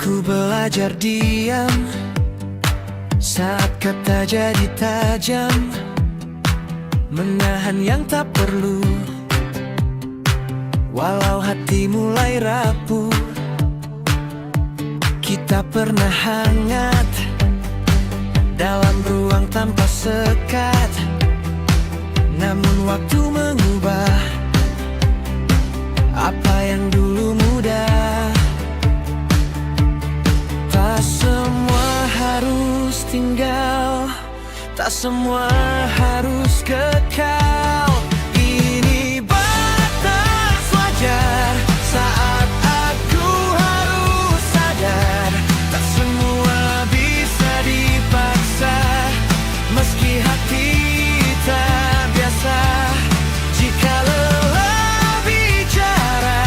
Ku belajar diam saat kata jadi tajam, menahan yang tak perlu, walau hati mulai rapuh. Kita pernah hangat dalam ruang tanpa sekat, namun waktu mengubah apa yang dulu mudah. Tak semua harus tinggal, tak semua harus kekal. Ini batas wajar saat aku harus sadar, tak semua bisa dipaksa, meski hati tak biasa. Jika lelah bicara,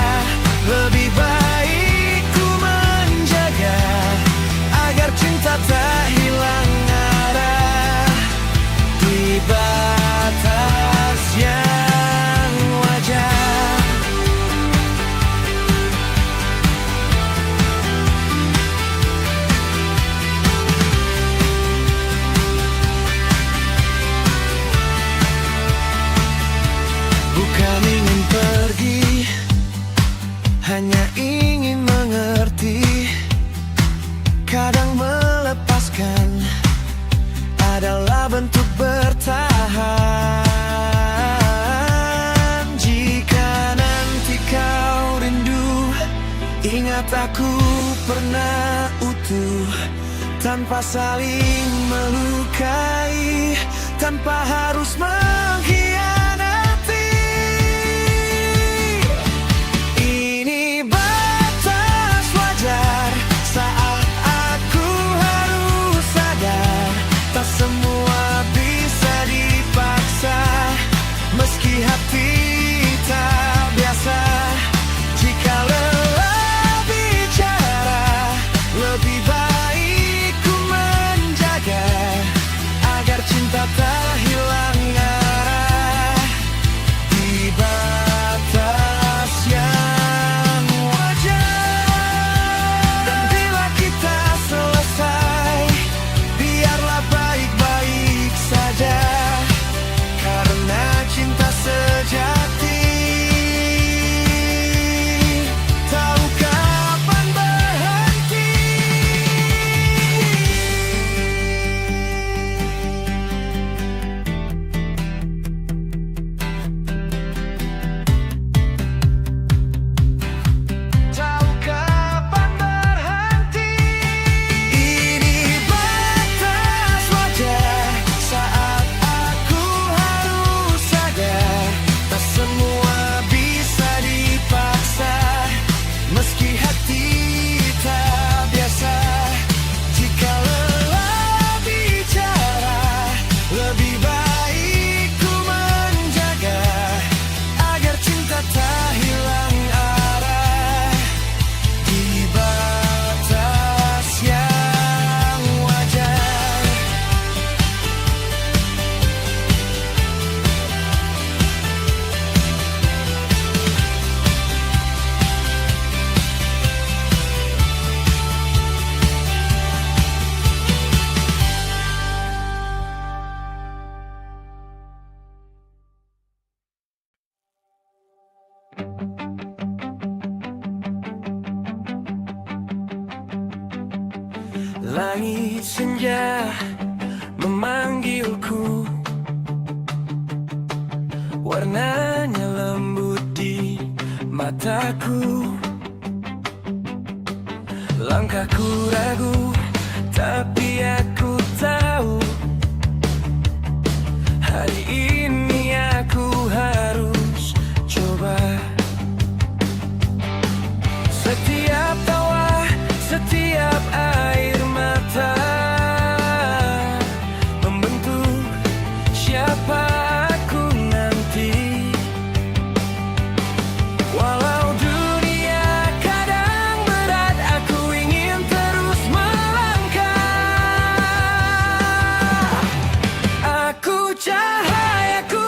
lebih baik ku menjaga, agar cinta tak hilang arah di batas yang wajar. Bukan ingin pergi, hanya ingin mengerti. Kadang melepaskan adalah bentuk bertahan. Jika nanti kau rindu, ingat aku pernah utuh, tanpa saling melukai, tanpa harus mengkhianati. Ini batas wajar saat aku harus sadar, tak semua bisa dipaksa, meski hati tak biasa. Jika lelah bicara, lebih baik ku menjaga, agar cinta tak hilang arah di batas yang wajar. Dan bila kita selesai, biarlah baik-baik saja, karena cinta sejati tahu kapan berhenti. Tahu kapan berhenti. Ini batas wajar saat aku harus sadar, tak semua bisa dipaksa, meski hati tak biasa. Jika lelah bicara, lebih baik ku menjaga, agar cinta tak hilang arah di batas yang wajar. Langit senja memanggilku, warnanya lembut di mataku. Langkahku ragu, tapi aku tahu hari ini aku harus coba. Setiap tawa, setiap air mata membentuk siapa aku nanti. Walau dunia kadang berat, aku ingin terus melangkah. Aku cahaya, ku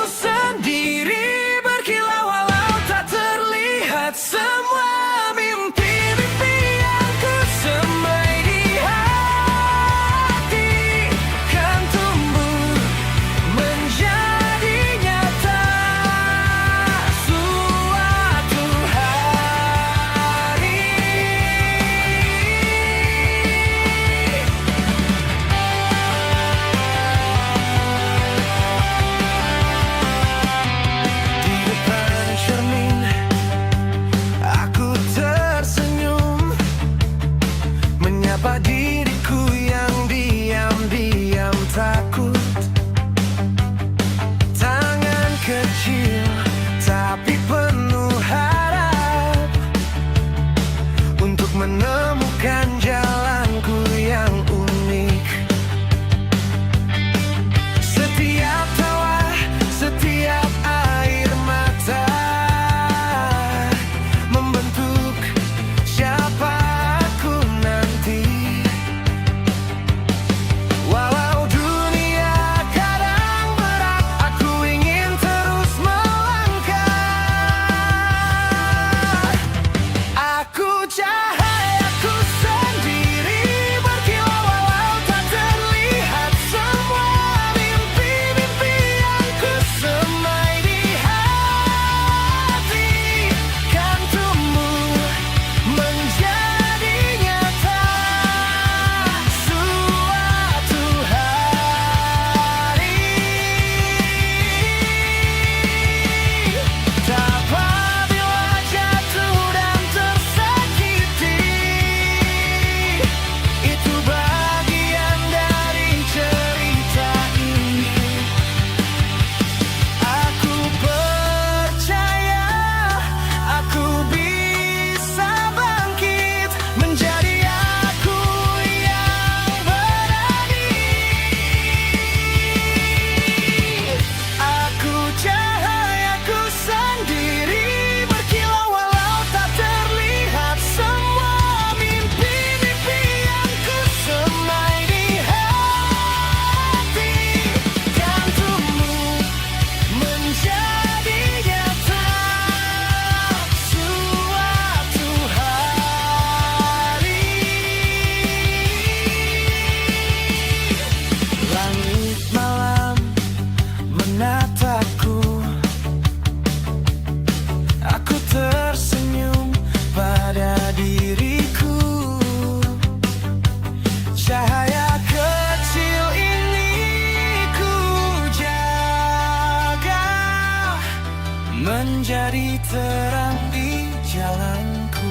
jadi terang di jalanku.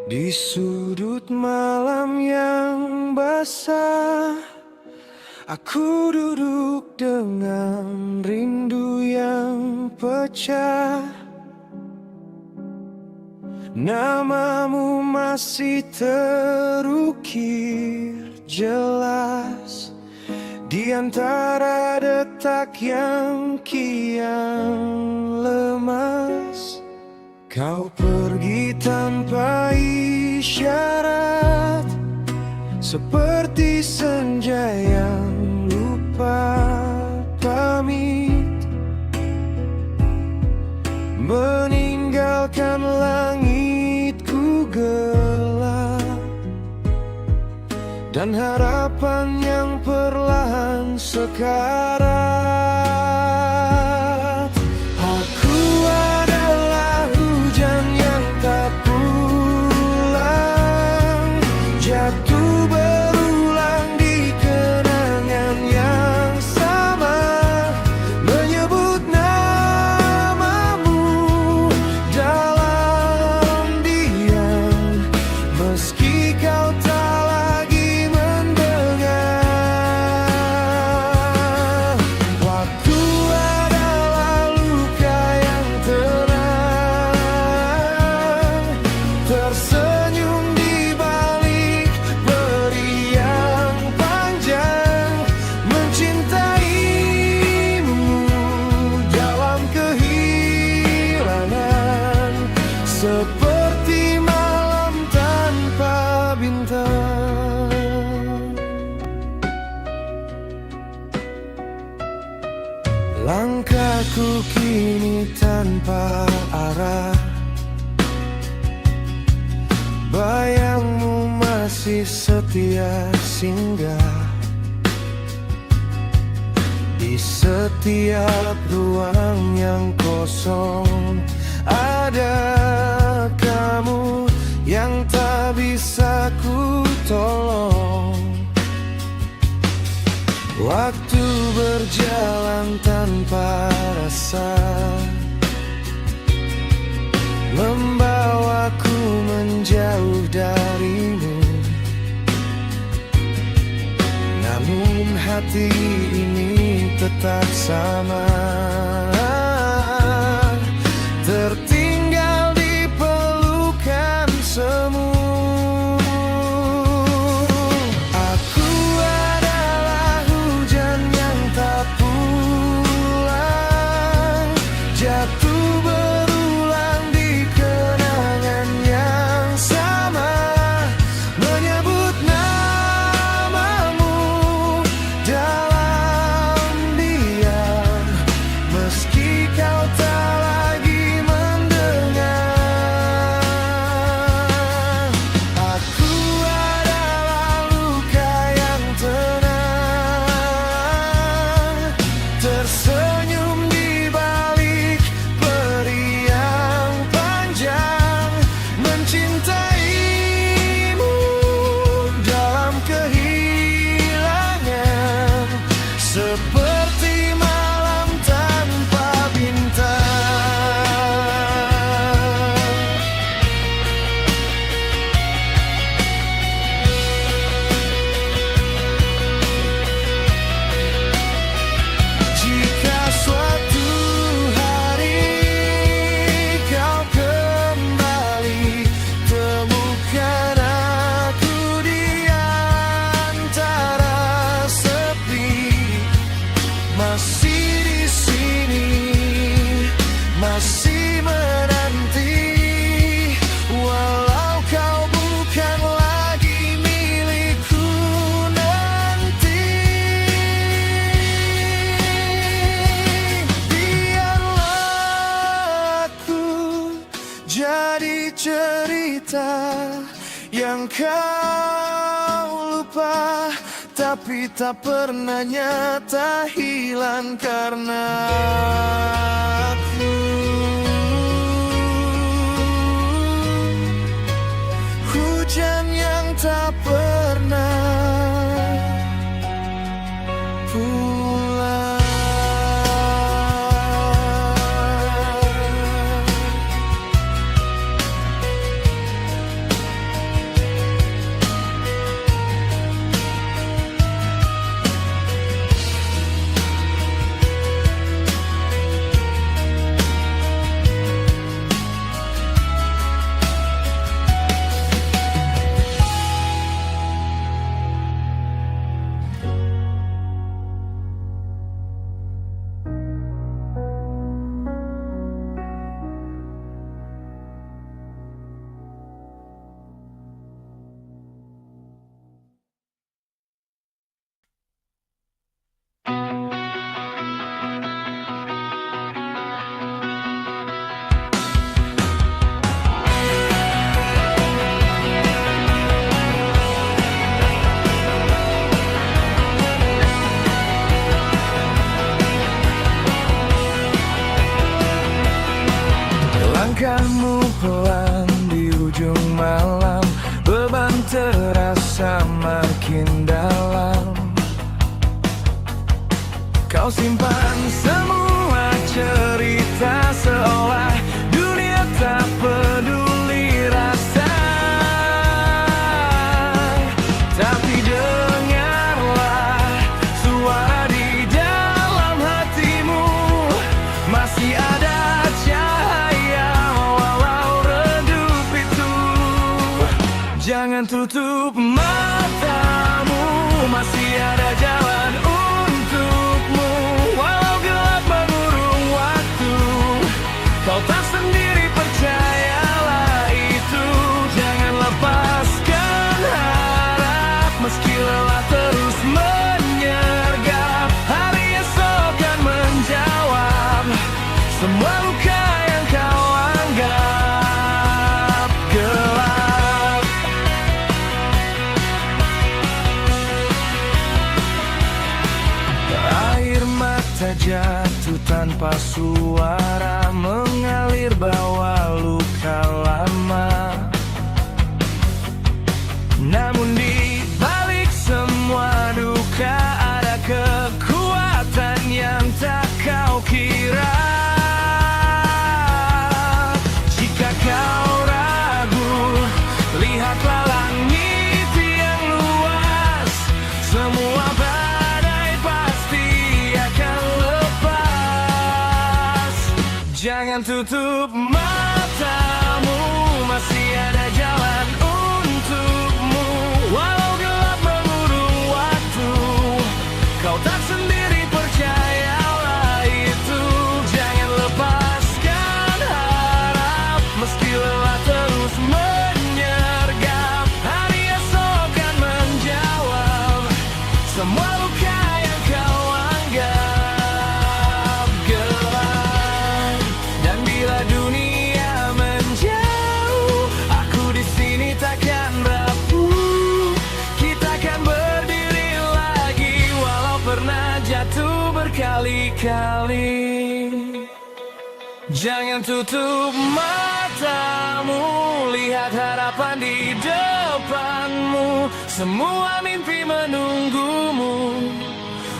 Di sudut malam yang basah, aku duduk dengan rindu yang pecah. Namamu masih terukir jelas di antara detak yang kian lemas. Kau pergi tanpa isyarat, seperti senja yang lupa pamit, meninggalkan langitku gelap dan harapan yang perlahan sekarat. Aku adalah hujan yang tak pulang, jatuh berulang di kenangan yang sama, menyebut namamu dalam diam, meski kau tak lagi mendengar. Waktu adalah luka yang tenang, tersenyum di balik beri yang panjang, mencintaimu dalam kehilangan, seperti malam tanpa bintang. Langkahku kini tanpa arah, bayangmu masih setia singgah di setiap ruang yang kosong. Ada kamu yang tak bisa ku tolong. Waktu berjalan tanpa rasa, membawaku menjauh darimu. Namun hati ini tetap sama, tertinggal di pelukan semu. Aku adalah hujan yang tak pulang, jatuh berulang di kenangan yang sama, menyebut namamu dalam diam, meski kau tak lagi mendengar. Aku adalah luka yang tenang, tersenyum di balik peri yang panjang, mencintaimu dalam kehilangan, seperti malam tanpa bintang. Jika suatu hari kau kembali, temukan aku di antara sepi, masih di sini, masih menanti, walau kau bukan lagi milikku nanti. Biarlah aku jadi cerita yang kau lupa, tak tapi tak pernah nyata, hilang karena aku. Hujan yang tak pernah pulang. Langkahmu pelan di ujung malam, beban terasa makin dalam. Kau simpan semua cerita seolah dunia tak peduli rasa. Tapi dengarlah suara di dalam hatimu, masih ada jangan tutup matamu, masih ada jalan untukmu. Walau gelap mengurung waktu, kau tak sendiri, percayalah itu. Jangan lepaskan harap, meski lelah terus menyergap. Hari esok akan menjawab semua luka yang kau anggap gelap. Jatuh tanpa suara, mengalir bawa luka lama. Namun di balik semua duka ada kekuatan yang tak kau kira. Jika kau ragu, lihatlah langit yang luas. Semua jangan tutup matamu, masih ada jalan untukmu. Walau gelap mengurung waktu, kau tak sendiri, percayalah itu. Jangan lepaskan harap, meski lelah terus menyergap. Hari esok akan menjawab semua luka yang kau anggap. Dunia menjauh, aku di sini takkan rapuh. Kita akan berdiri lagi, walau pernah jatuh berkali-kali. Jangan tutup matamu, lihat harapan di depanmu. Semua mimpi menunggumu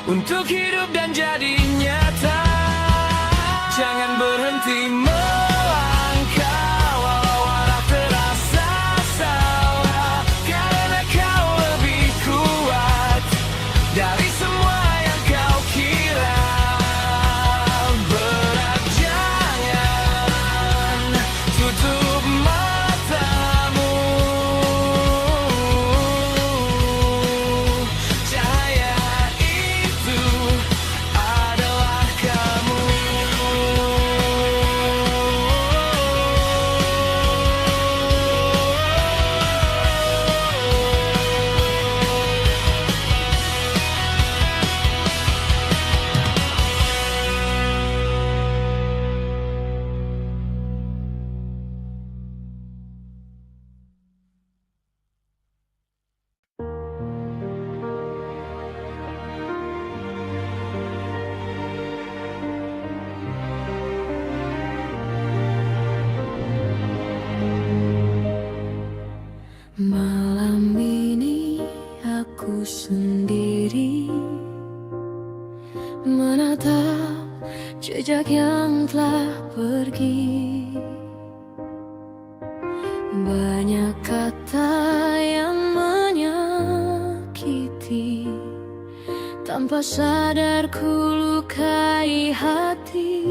untuk hidup dan jadi nyata. Jangan berhenti melangkah, walau arah terasa salah, karena kau lebih kuat dari semua yang kau kira. Berat, jangan tutup matamu. Cahaya itu adalah kamu. Tanpa sadar ku lukai hati.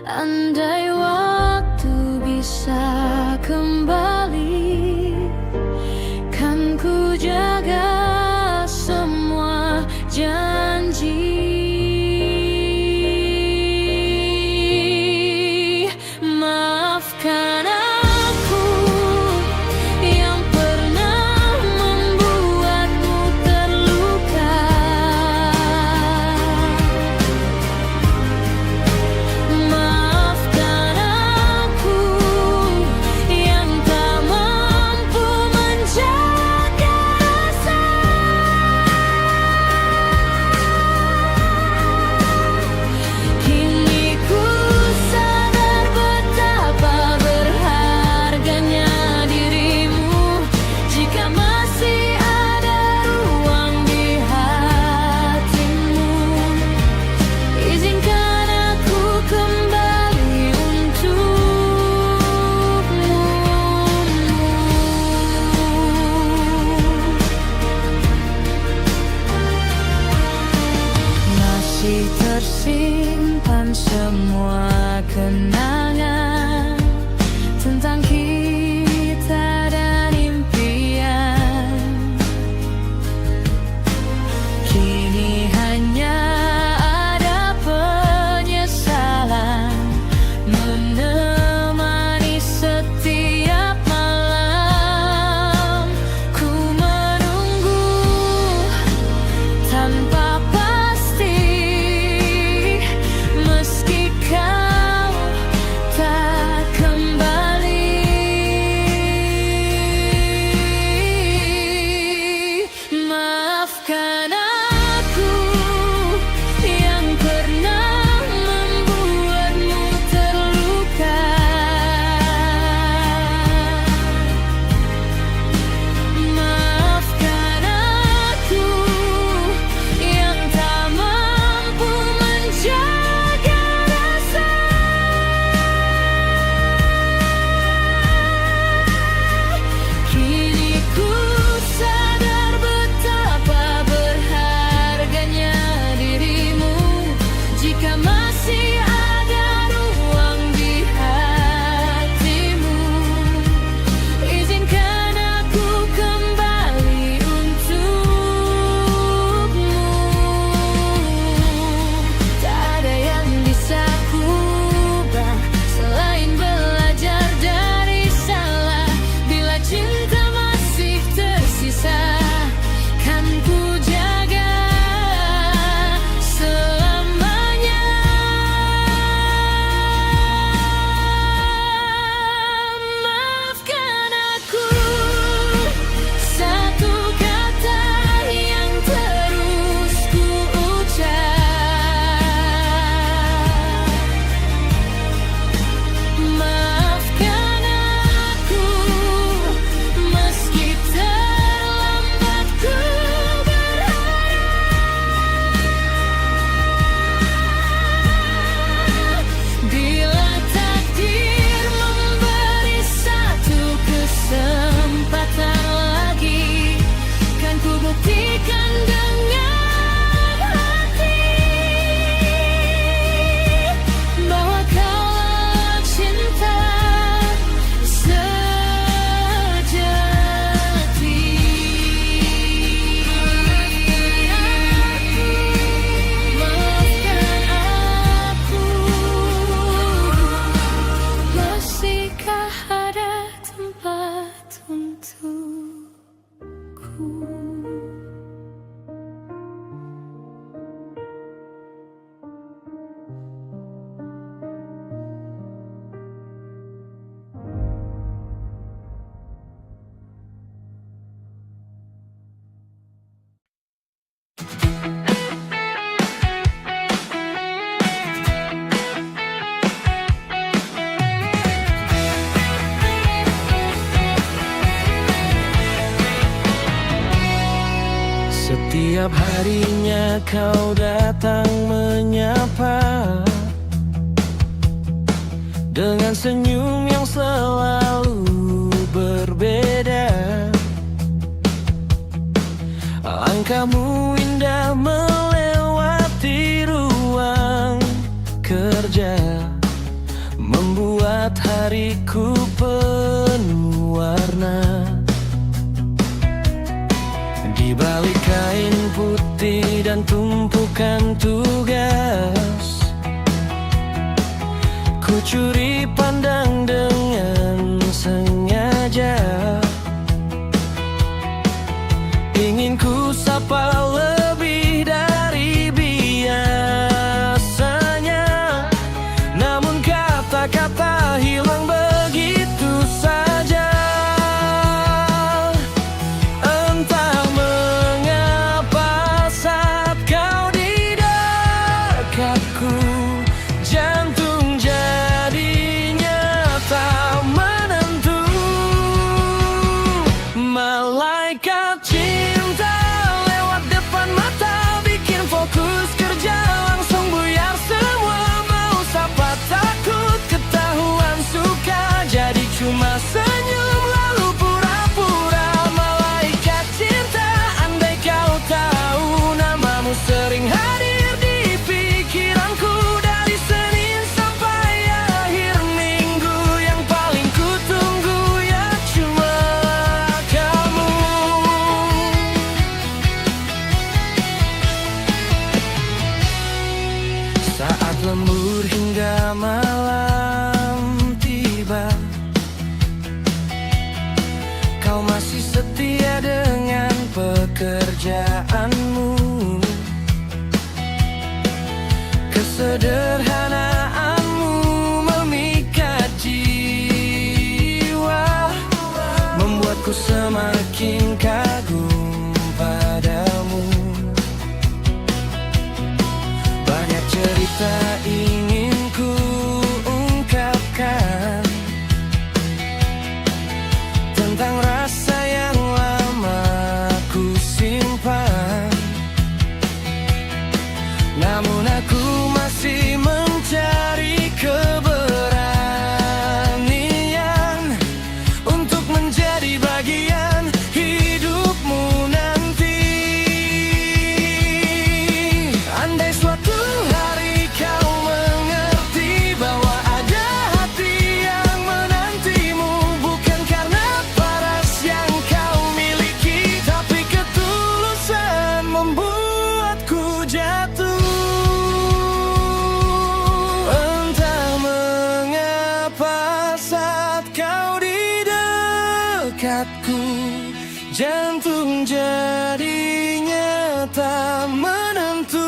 Andai waktu bisa kembali, kan ku jaga semua janji. Maafkan aku yang pernah membuatmu terluka. Maafkan aku yang tak mampu menjaga rasa. Kini ku sadar betapa berharganya dirimu. Jika masih ada ruang di hatimu, izinkan aku kembali untukmu. Masih tersimpan semua kenangan tentang kita dan impian. Kini hanya ada penyesalan menemani setiap malam. Ku menunggu tanpa pasti, meski kau tak kembali. Maafkan aku yang pernah membuatmu terluka. Maafkan aku yang tak mampu menjaga rasa. Kini ku sadar betapa berharganya dirimu. Jika masih ada ruang di hatimu, izinkan aku kembali untukmu. Tak ada yang bisa ku ubah selain belajar dari salah. Bila cinta masih tersisa, kan ku jaga selamanya. Maafkan aku, satu kata yang terus ku ucap. Maafkan aku, meski terlambat ku berharap. Bila takdir memberi satu kesempatan lagi, kan ku buktikan dengan hati bahwa kaulah cinta sejati. Maafkan aku, masihkah ada tempat untukku? Setiap harinya kau datang menyapa, dengan senyum yang selalu berbeda. Langkahmu indah membuat hariku penuh warna. Di balik kain putih dan tumpukan tugas, ku curi pandang dengan sengaja. Ingin ku sapa lebih dari biasanya, namun kata-kata hilang begitu saja. Entah mengapa saat kau di dekatku, jantung jadinya tak menentu. Malaikat cinta lewat depan mata, bikin fokus kerja langsung buyar semua. Mau sapa takut ketahuan suka, jadi cuma senyum lalu pura-pura. Malaikat cinta, andai kau tahu namamu sering hadir di pikiranku. Dari Senin sampai akhir minggu, yang paling ku tunggu ya cuma kamu. Saat lembur hingga malam tiba, kau masih setia dengan pekerjaanmu. Kesederhanaanmu memikat jiwa, membuatku semakin kagum padamu. Banyak cerita ingin ku ungkapkan tentang rasa yang lama ku simpan, namun aku masih mencari keberanian untuk menjadi bagian hidupmu nanti. Andai suatu hari kau mengerti bahwa ada hati yang menantimu, bukan karena paras yang kau miliki, tapi ketulusan membuatku jatuh. Entah mengapa saat kau di dekatku, jantung jadinya tak menentu.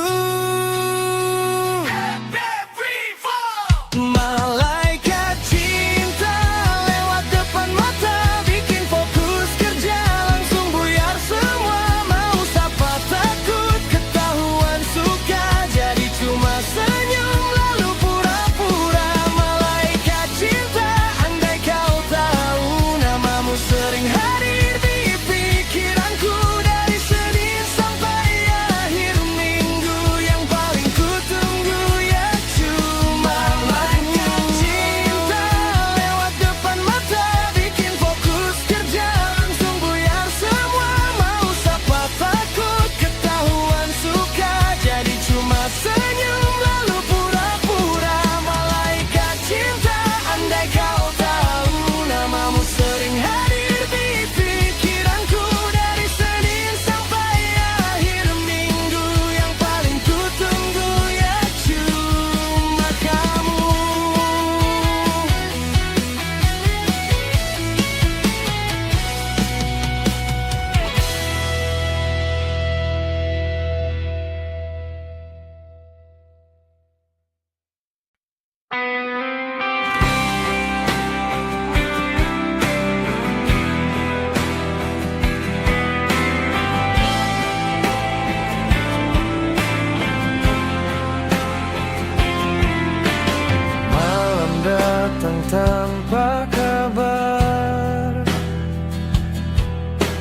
Malaikat cinta lewat depan mata, bikin fokus kerja langsung buyar semua. Mau sapa takut ketahuan suka, jadi cuma senyum lalu pura-pura. Malaikat cinta, andai kau tahu namamu sering hadir di pikiranku. Dari Senin sampai akhir minggu, yang paling ku tunggu ya cuma malaikat cinta lewat depan mata, bikin fokus kerja langsung buyar semua. Mau sapa takut ketahuan suka, jadi cuma senyum lalu pura-pura. Malaikat cinta, andai kau tahu namamu sering hadir di pikiranku. Dari Senin sampai akhir minggu, yang paling ku tunggu ya cuma kamu. Malam datang tanpa kabar,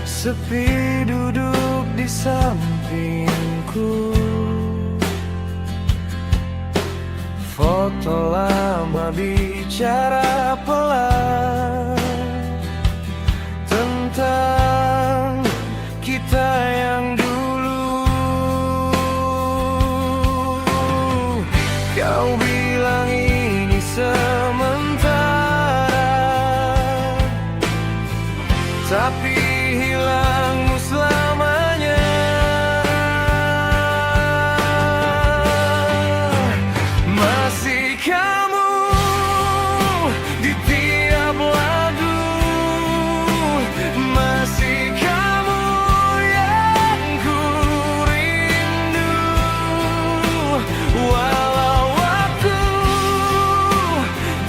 sepi duduk di sampingku. Foto lama bicara pelan tentang kita yang dulu. Kau bilang ini sementara, tapi hilangmu selamanya. Masih kamu di tiap lagu, masih kamu yang ku rindu. Walau waktu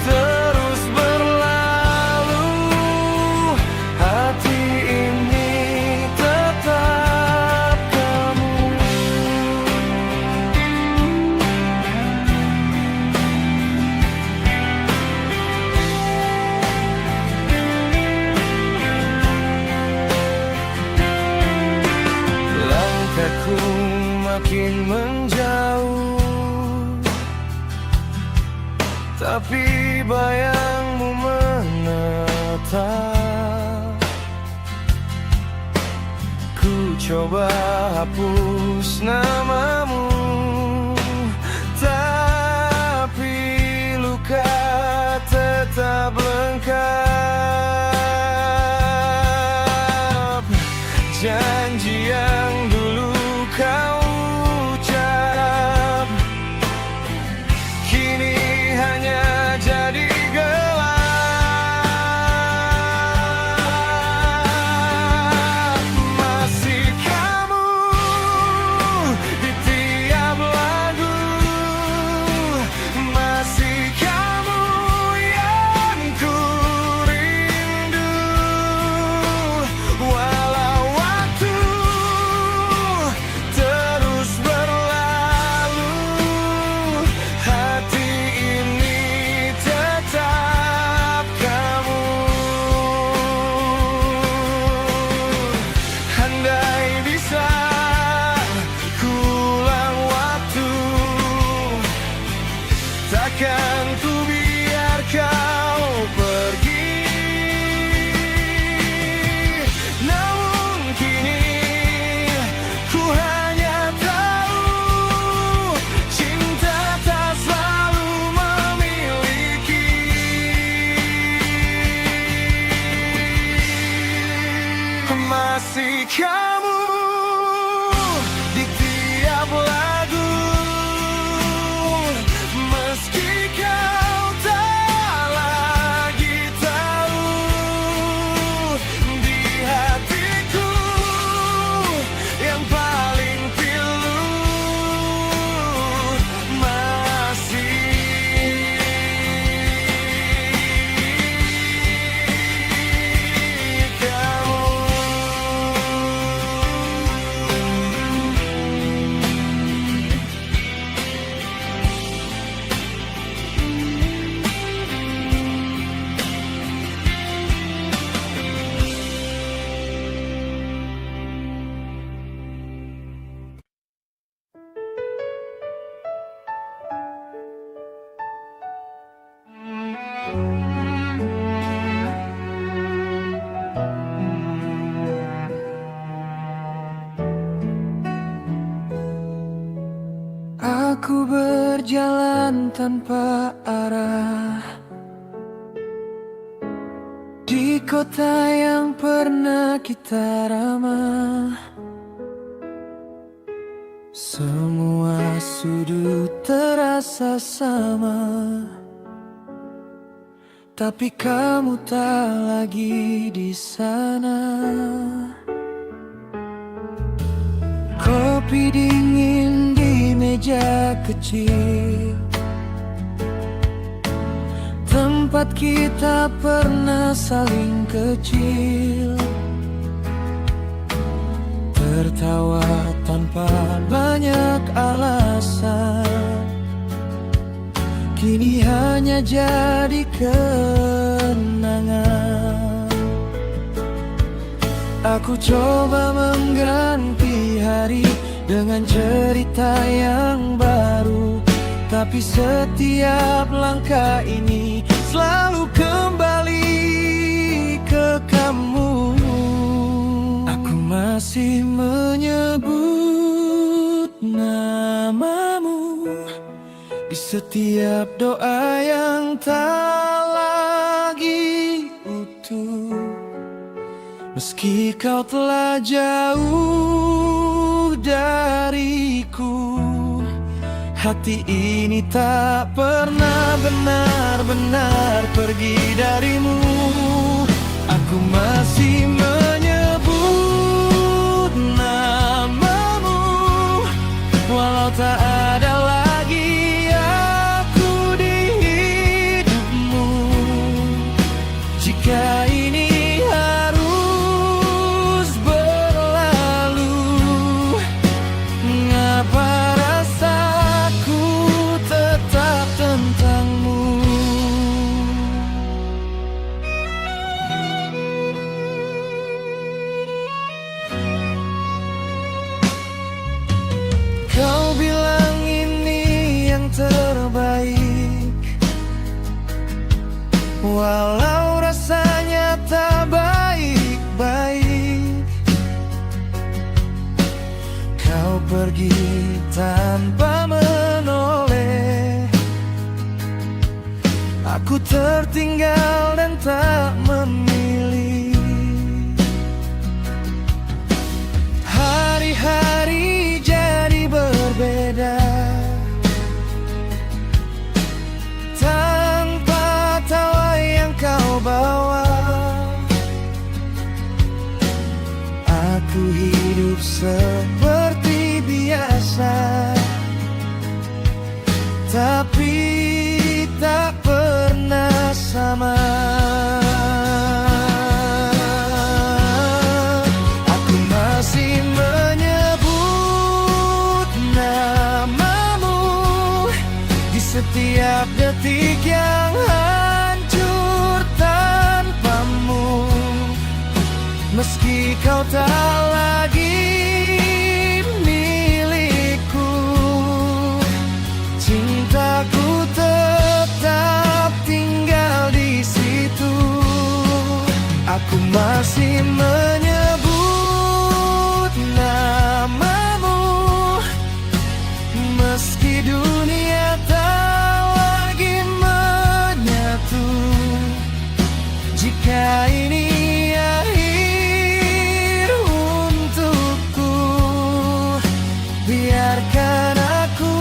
terus berlalu, hati ini tetap kamu. Langkahku makin menjauh, tapi bayangmu menetap. Ku coba hapus namamu, tapi luka tetap lengkap. Janji yang dulu kau ucap kini hanya jadi gelap. Masih kamu di tiap lagu, masih kamu yang ku rindu. Walau waktu terus berlalu, hati ini tetap kamu. Andai bisa ku ulang waktu, takkan ku biar kau pergi. Namun kini ku hanya tahu cinta tak selalu memiliki. Masih kamu di tiap lagu, meski kau tak lagi tahu. Di hatiku yang paling pilu masih kamu. Aku berjalan tanpa arah di kota yang pernah kita ramah. Semua sudut terasa sama, tapi kamu tak lagi di sana. Kopi dingin di meja kecil, tempat kita pernah saling kecil, tertawa tanpa banyak alasan. Kini hanya jadi kenangan. Aku coba mengganti hari dengan cerita yang baru, tapi setiap langkah ini selalu kembali ke kamu. Aku masih menyebut namamu di setiap doa yang tak lagi utuh. Meski kau telah jauh dariku, hati ini tak pernah benar-benar pergi darimu. Aku masih menyebut namamu, walau tak ada lagi aku di hidupmu. Jika ini harus berlalu, mengapa rasaku tetap tentangmu? Kau bilang ini yang terbaik, walau rasanya tak baik-baik. Kau pergi tanpa menoleh, aku tertinggal dan tak memilih. Hari-hari jadi berbeda, tanpa tawa yang kau bawa. Aku hidup seperti biasa, tapi tak pernah sama. Aku masih menyebut namamu di setiap detik yang hancur tanpamu. Meski kau tak lagi milikku, cintaku tetap tinggal di situ. Aku masih menyebut namamu, meski dunia tak lagi menyatu. Jika ini akhir untukku, biarkan aku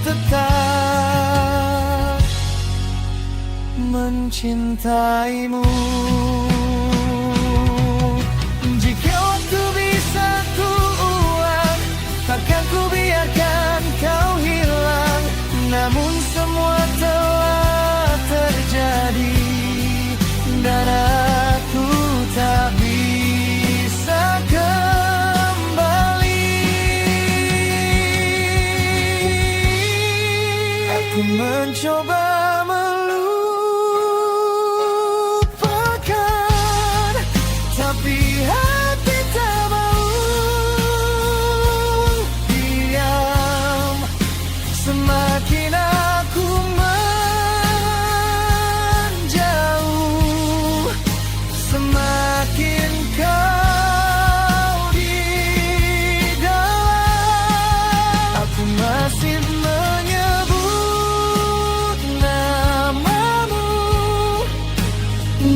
tetap mencintaimu. Jika waktu bisa ku ulang, takkan ku biarkan kau hilang. Namun semua telah terjadi, dan aku tak bisa kembali. Aku mencoba melupakan, tapi hati tak mau diam. Semakin aku menjauh, semakin kau di dalam. Aku masih menyebut namamu,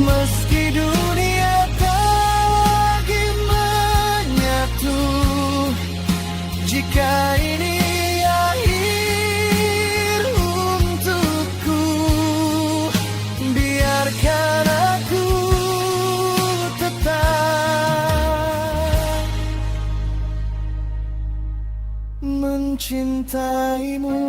meski dunia tak lagi menyatu. Jika ini akhir untukku, biarkan aku tetap mencintaimu.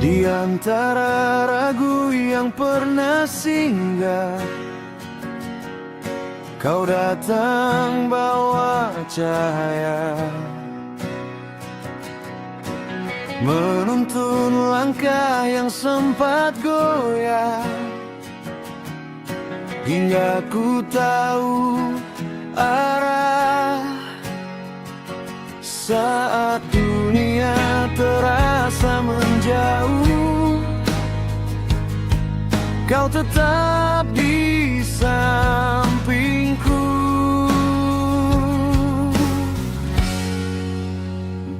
Di antara ragu yang pernah singgah, kau datang bawa cahaya, menuntun langkah yang sempat goyah. Hingga ku tahu arah. Saat dunia terasa menjauh, kau tetap di sampingku.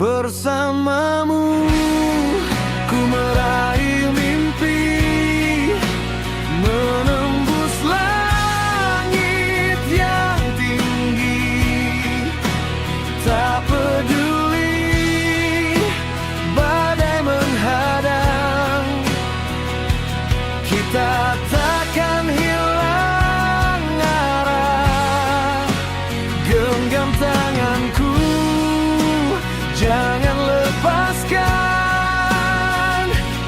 Bersamamu ku meraih mimpi, menembus langit yang tinggi. Tak peduli badai menghadang, kita takkan hilang arah. Genggam tanganku, jangan lepaskan.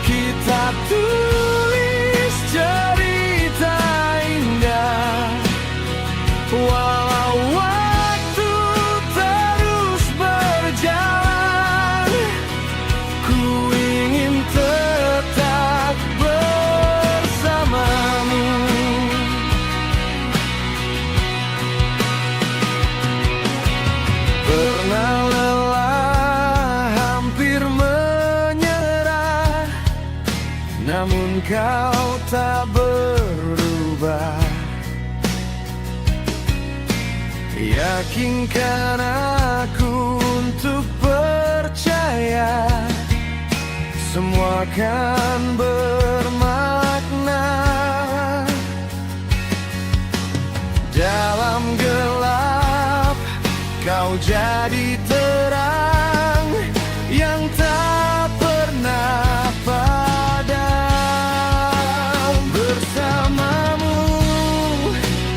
Kita tulis cerita indah, walau waktu terus berjalan. Ku ingin tetap bersamamu. Pernah lelah, hampir menyerah, namun kau tak berubah. Yakinkan aku untuk percaya, semua akan bermakna. Dalam gelap kau jadi terang yang tak pernah padam. Bersamamu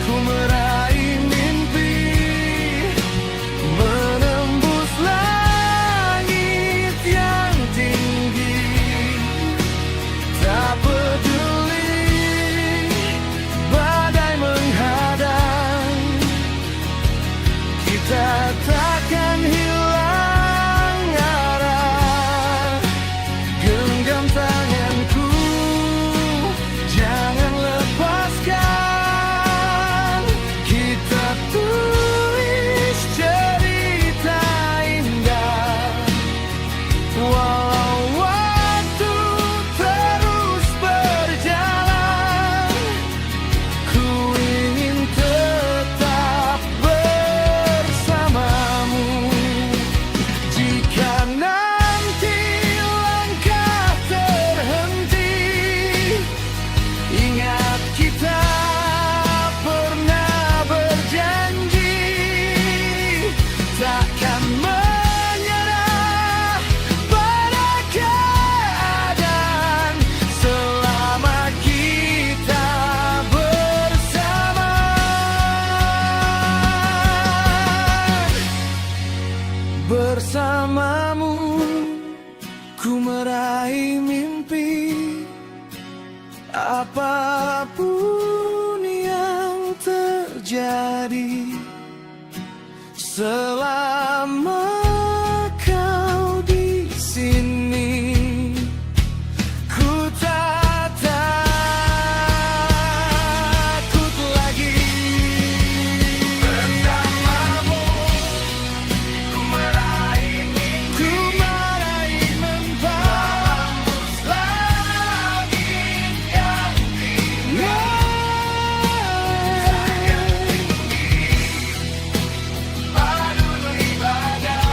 ku meraih mimpi, menembus langit yang tinggi. Tak peduli badai menghadang, kita takkan hilang arah. Genggam tanganku, jangan lepaskan. Kita tulis cerita indah, walau waktu terus berjalan. Ku ingin tetap bersamamu. Jika nanti langkah terhenti, ingat kita pernah berjanji takkan menyerah pada keadaan selama kita bersama. Bersamamu ku meraih mimpi, apapun yang terjadi. Selama kau di sini, ku tak takut lagi. Bersamamu ku meraih mimpi, menembus langit yang tinggi. Paduli badai.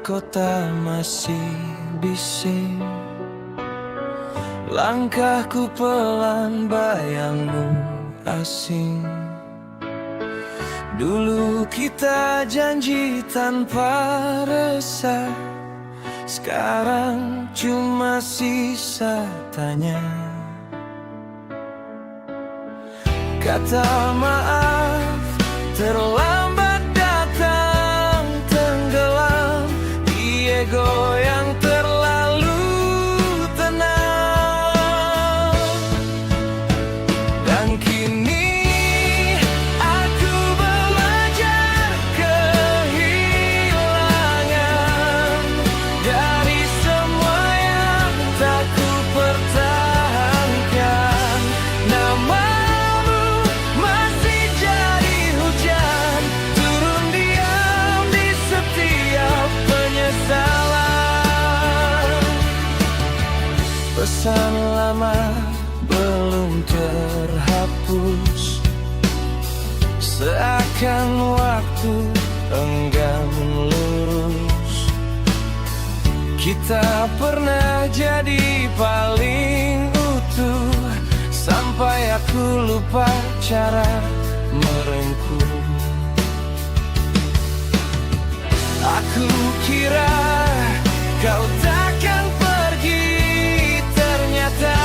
kota masih bising. Langkahku pelan, bayangmu asing. Dulu kita janji tanpa resah, sekarang cuma sisa tanya. Kata maaf terlambat datang, tenggelam di ego yang terlalu tenang. Dan kini aku belajar kehilangan dari semua yang tak ku pertahankan. Namamu masih jadi hujan, turun diam di setiap penyesalan. Pesan lama belum terhapus, seakan waktu enggan lurus. Kita pernah jadi paling utuh, sampai aku lupa cara merengkuh. Aku kira kau takkan pergi, ternyata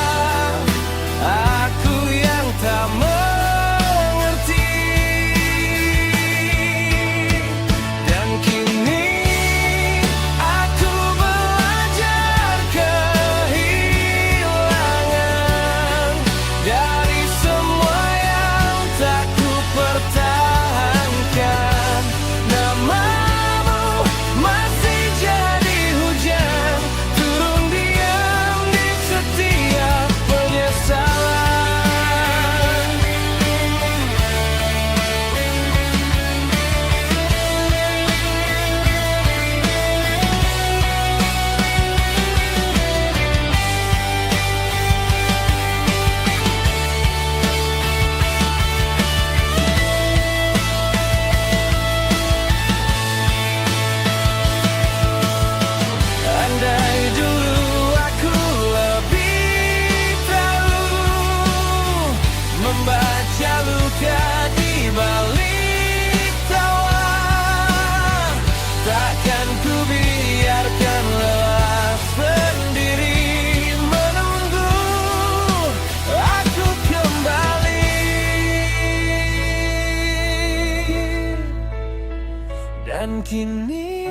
aku yang tak mengerti. Dan kini aku belajar kehilangan dari semua yang tak ku pertahankan. Namamu masih jadi hujan, turun diam di setiap penyesalan. Andai dulu aku lebih tahu membaca luka di balik tawa, takkan ku biarkan lelah sendiri menunggu aku kembali. Dan kini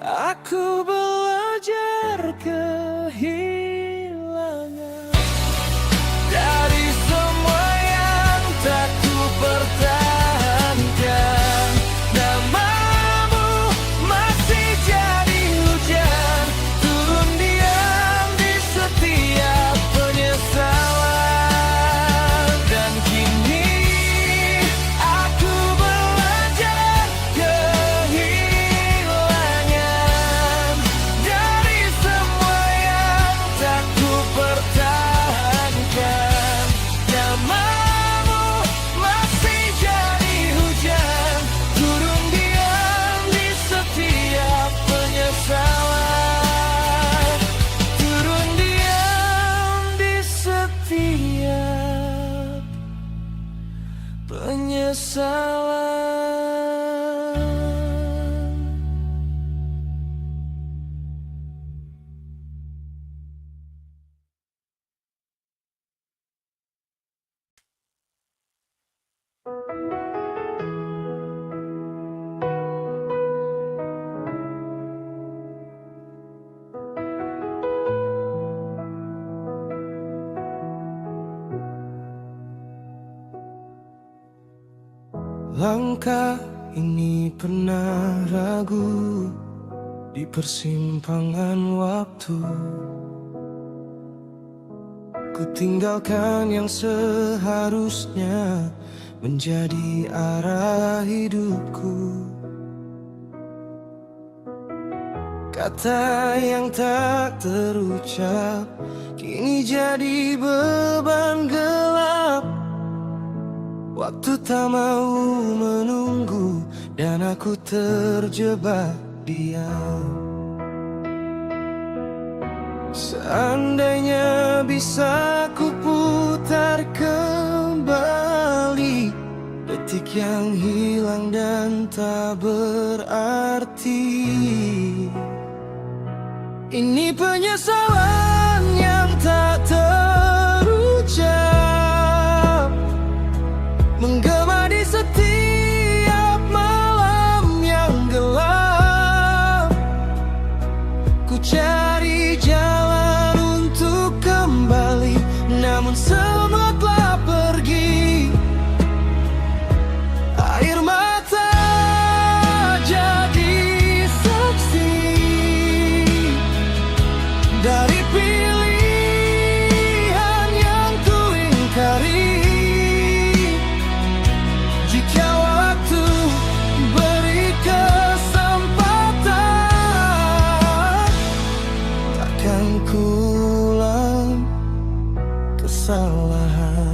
aku belajar kehilangan dari semua yang tak ku pertahankan. Namamu masih jadi hujan, turun diam di setiap penyesalan. Dan kini aku belajar kehilangan dari semua yang tak ku pertahankan. Namamu masih jadi hujan, turun diam di setiap penyesalan. Turun diam di setiap penyesalan. Langkah ini pernah ragu di persimpangan waktu. Ku tinggalkan yang seharusnya menjadi arah hidupku. Kata yang tak terucap kini jadi beban gelap. Waktu tak mau menunggu dan aku terjebak diam. Seandainya bisa ku putar kembali detik yang hilang dan tak berarti. Ini penyesalan yang tak terucap, menggema di setiap malam yang gelap. Ku cari jalan untuk kembali, namun semua telah pergi. Air mata jadi saksi dari pilihan yang ku ingkari. Jika waktu beri kesempatan, takkan ku ulang kesalahan.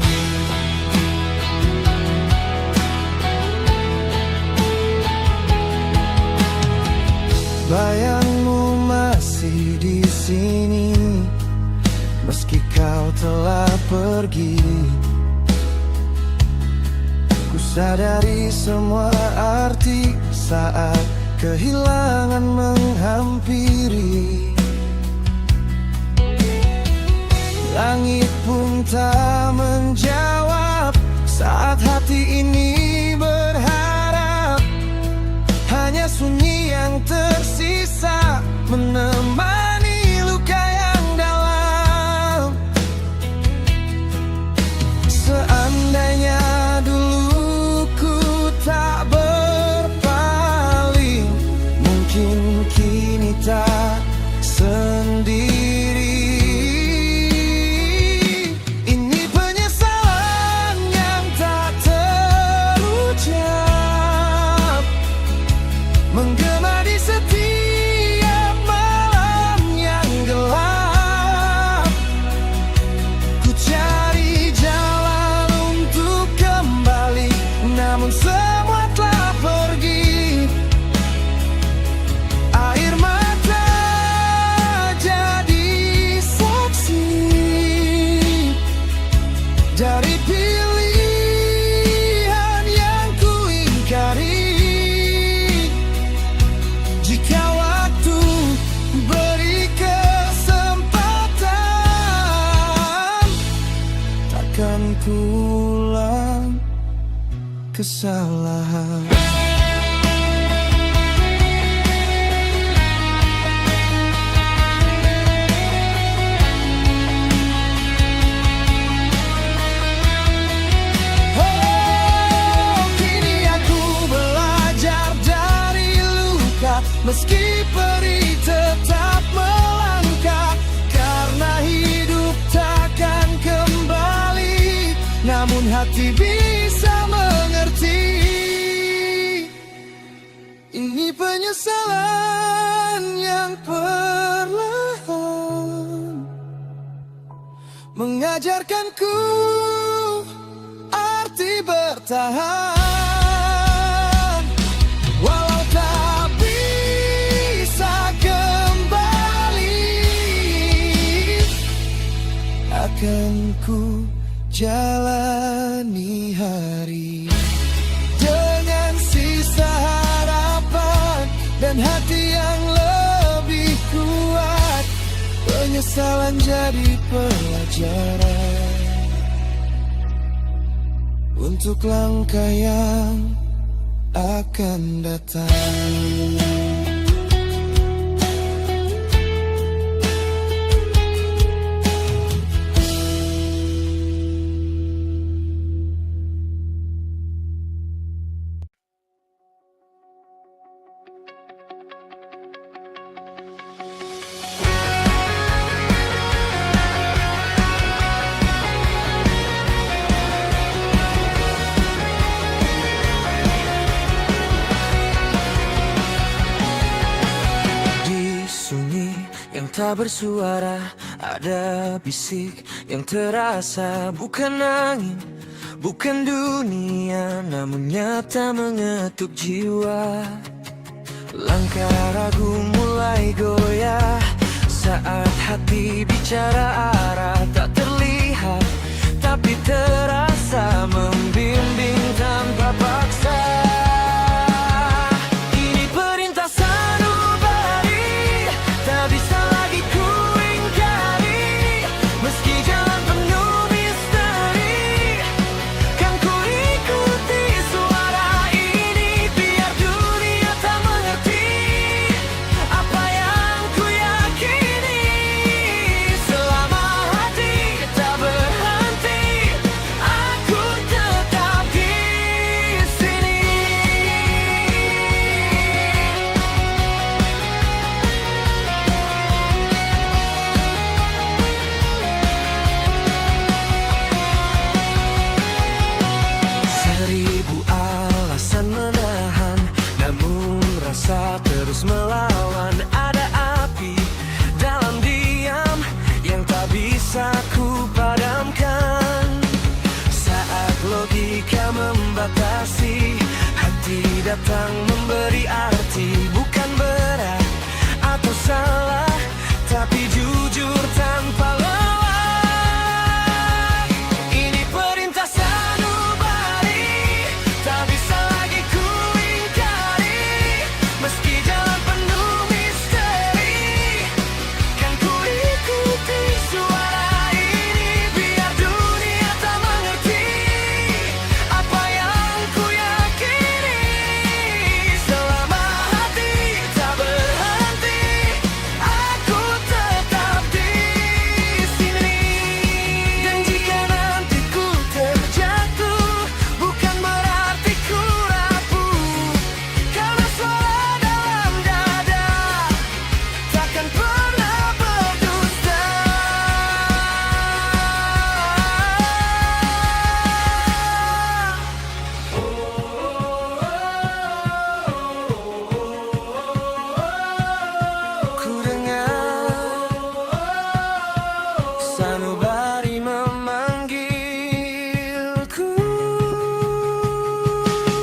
Bayangmu masih di sini, meski kau telah pergi. Ku sadari semua arti saat kehilangan menghampiri. Langit pun tak menjawab saat hati ini berharap. Hanya sunyi yang tersisa menemani luka yang dalam. Seandainya dulu ku tak berpaling, mungkin kini tak sendiri. Ini penyesalan yang tak terucap, menggema di setiap malam yang gelap. Ku cari jalan untuk kembali, namun semua telah pergi. Air mata jadi saksi dari pilihan yang ku ingkari. Jika waktu beri kesempatan, takkan ku ulang kesalahan. Oh, kini aku belajar dari luka, meski perih tetap melangkah. Karena hidup takkan kembali, namun hati bisa mengerti. Ini penyesalan yang perlahan mengajarkanku arti bertahan. Walau tak bisa kembali, akan ku jalani hari dengan sisa harapan dan hati yang lebih kuat. Penyesalan jadi pelajaran untuk langkah yang akan datang. Tak bersuara, ada bisik yang terasa. Bukan angin, bukan dunia, namun nyata mengetuk jiwa. Langkah ragu mulai goyah saat hati bicara arah tak terlihat, tapi terasa membimbing tanpa paksa. Ini perintah sanubari, tak bisa lagi ku ingkari. Meski jalan penuh misteri, kan ku ikuti suara ini. Biar dunia tak mengerti apa yang ku yakini. Selama hati tak berhenti, aku tetap di sini. Seribu alasan menahan, namun rasa terus melawan. Ada api dalam diam yang tak bisa ku padamkan. Saat logika membatasi, hati datang memberi arti. Bukan berat atau salah, tapi jujur tanpa lelah. Ini perintah sanubari, tak bisa lagi ku ingkari. Meski jalan penuh misteri, kan ku ikuti suara ini. Biar dunia tak mengerti apa yang ku yakini. Selama hati tak berhenti, aku tetap di sini. Dan jika nanti ku terjatuh, bukan berarti ku rapuh. Karena suara dalam dada takkan pernah berdusta. Ku dengar sanubari memanggilku.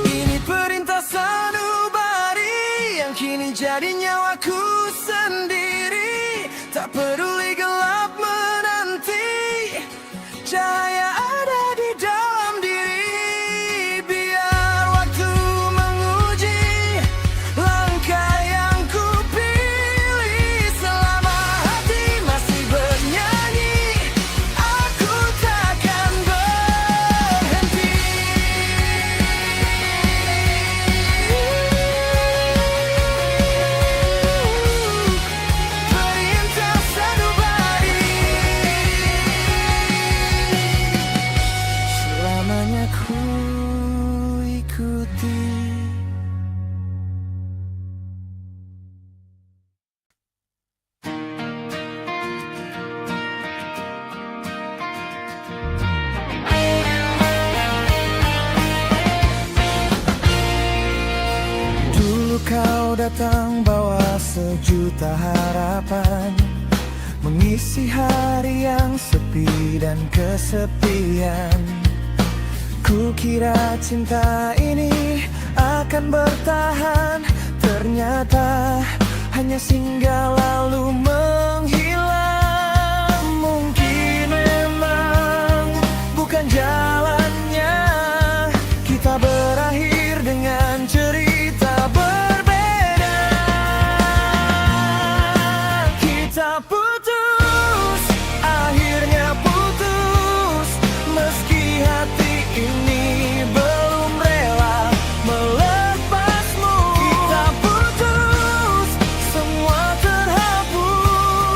Ini perintah sanubari yang kini jadi nyawaku sendiri. Tak peduli gelap menanti, cahaya ada di dalam diri. Biar waktu menguji langkah yang ku pilih. Selama hati masih bernyanyi, aku takkan berhenti. Perintah sanubari, selamanya ku ikuti. Dulu kau datang bawa sejuta harapan, mengisi hari yang sepi dan kesepian. Ku kira cinta ini akan bertahan, ternyata hanya singgah lalu menghilang. Mungkin memang bukan jalannya, kita berakhir dengan cerita berbeda. Kita putus, akhirnya putus. Meski hati ini belum rela melepasmu. Kita putus, semua terhapus.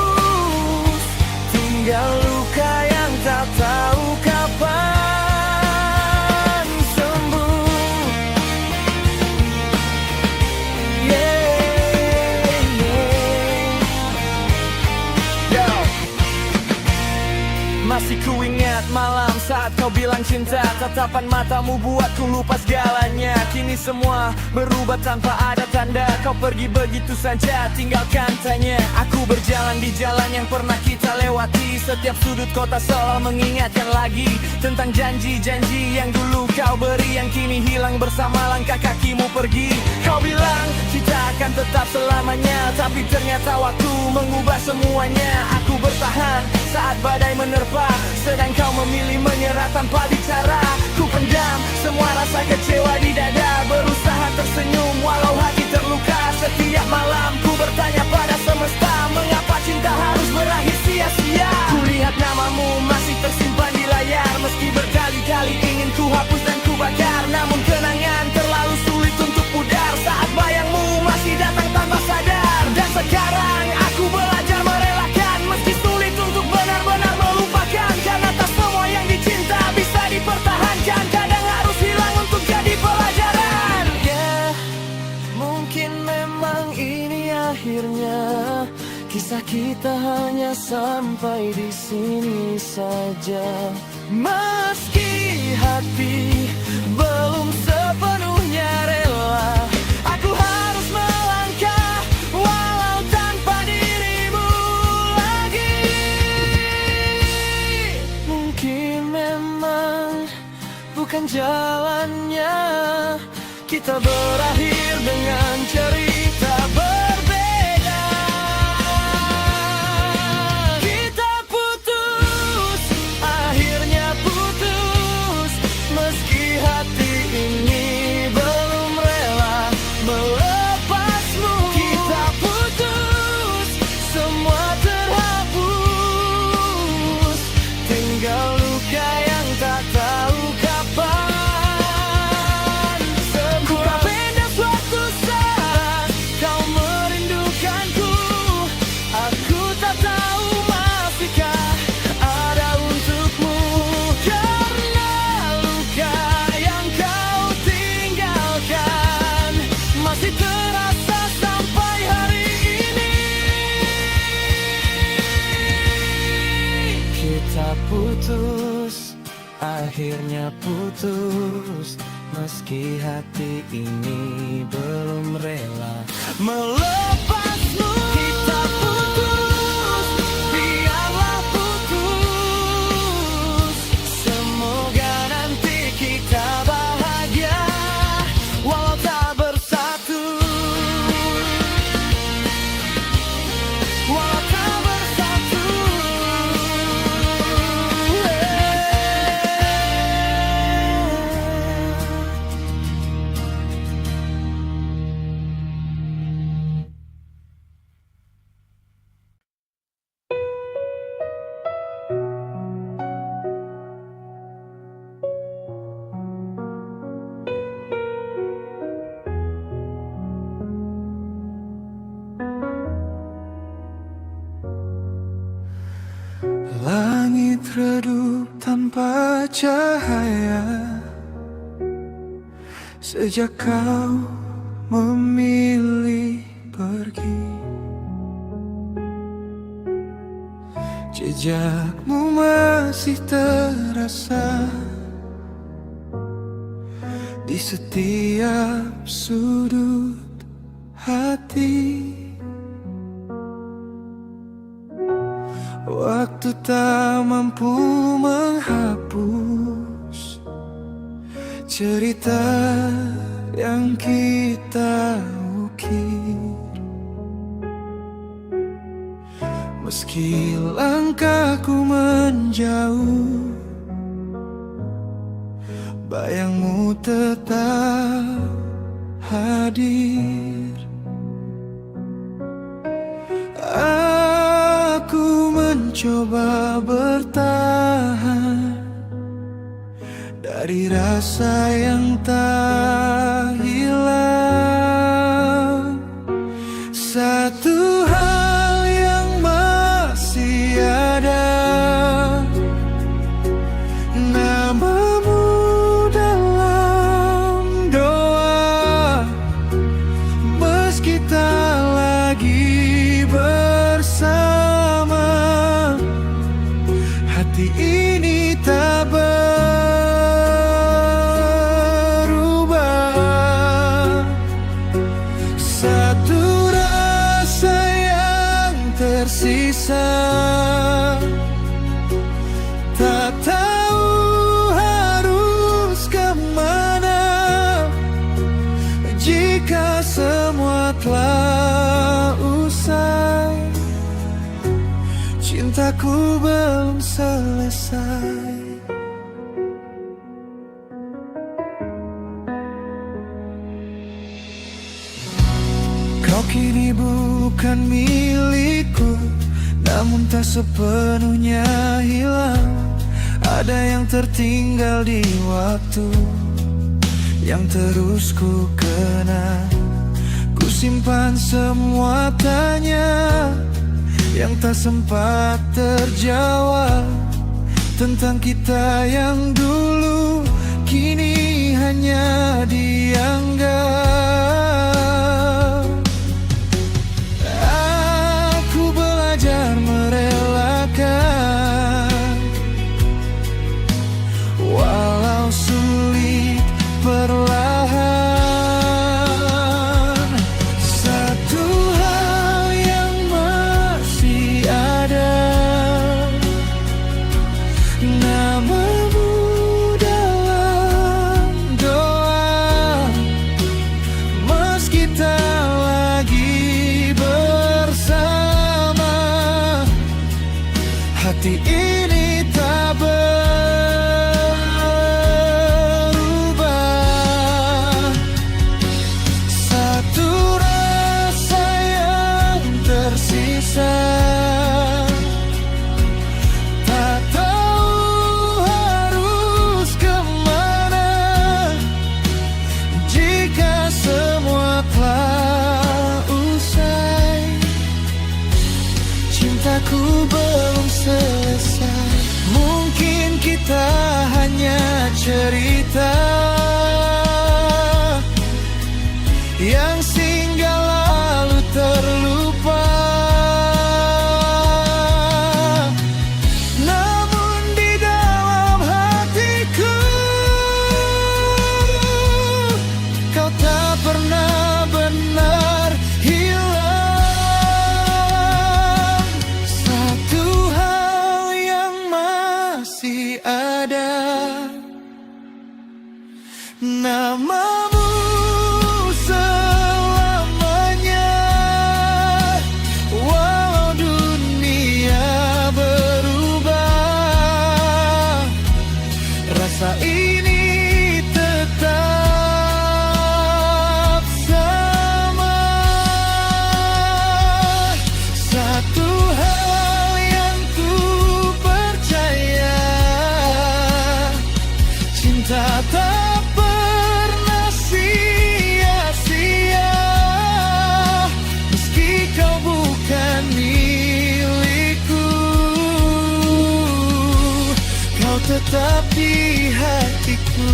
Tinggal luka yang tak tahu kapan sembuh. Masih ku ingat malam saat kau bilang cinta. Tatapan matamu buatku lupa segalanya. Kini semua berubah tanpa ada tanda. Kau pergi begitu saja, tinggalkan tanya. Aku berjalan berjalan di jalan yang pernah kita lewati. Setiap sudut kota selalu mengingatkan lagi tentang janji-janji yang dulu kau beri, yang kini hilang bersama langkah kakimu pergi. Kau bilang kita akan tetap selamanya, tapi ternyata waktu mengubah semuanya. Aku bertahan saat badai menerpa, sedang kau memilih menyerah tanpa bicara. Ku pendam semua rasa kecewa di dada, berusaha tersenyum walau hati terluka. Setiap malam ku bertanya pada semesta, mengapa cinta harus berakhir sia-sia. Kulihat namamu masih tersimpan di layar, meski berkali-kali ingin ku hapus dan ku bakar. Namun kenangan terlalu sulit untuk pudar saat bayangmu masih datang tanpa sadar. Dan sekarang aku belajar merelakan, meski sulit untuk benar-benar melupakan. Karena tak semua yang dicinta bisa dipertahankan, kadang harus hilang untuk jadi pelajaran. Yeah, mungkin memang ini akhirnya, kisah kita hanya sampai di sini saja. Meski hati belum sepenuhnya rela, aku harus melangkah walau tanpa dirimu lagi. Mungkin memang bukan jalannya, kita berakhir dengan cerita berbeda. Kita putus, akhirnya putus, meski hati ini belum rela melepasmu. Kita putus, semua terhapus, tinggal luka yang tak tahu kapan. Putus, akhirnya putus, meski hati ini belum rela melepasmu. Kita putus, biarlah putus, semoga nanti kita bahagia walau tak bersatu. Walau tak bersatu. Langit redup tanpa cahaya sejak kau memilih pergi. Jejakmu masih terasa di setiap sudut hati. Waktu tak mampu menghapus cerita yang kita ukir. Meski langkahku menjauh, bayangmu tetap hadir. Aku mencoba bertahan dari rasa yang tak hilang. Satu hal yang masih ada, namamu dalam doa. Meski tak lagi bersama, hati ini tak berubah. tersisa. Tak tahu harus kemana jika semua telah usai. Cintaku belum selesai. Kau kini bukan milikku, namun tak sepenuhnya hilang. Ada yang tertinggal di waktu yang terus ku kenang. Ku simpan semua tanya yang tak sempat terjawab tentang kita yang dulu kini hanya dianggap. Aku belajar merelakan walau sulit perlahan. Satu hal yang masih ada, namamu dalam doa. Meski tak lagi bersama, hati ini tak berubah. Satu rasa yang tersisa, tak tahu harus kemana jika semua telah usai. Cintaku belum selesai. Mungkin kita hanya cerita yang singgah lalu terlupa. Namun di dalam hatiku, kau tak pernah benar hilang. Satu hal yang masih ada, namamu selamanya. Walau dunia berubah, rasa ini tetap sama. Satu hal yang ku percaya, cinta tak pernah sia-sia. Meski kau bukan milikku, kau tetap di hatiku.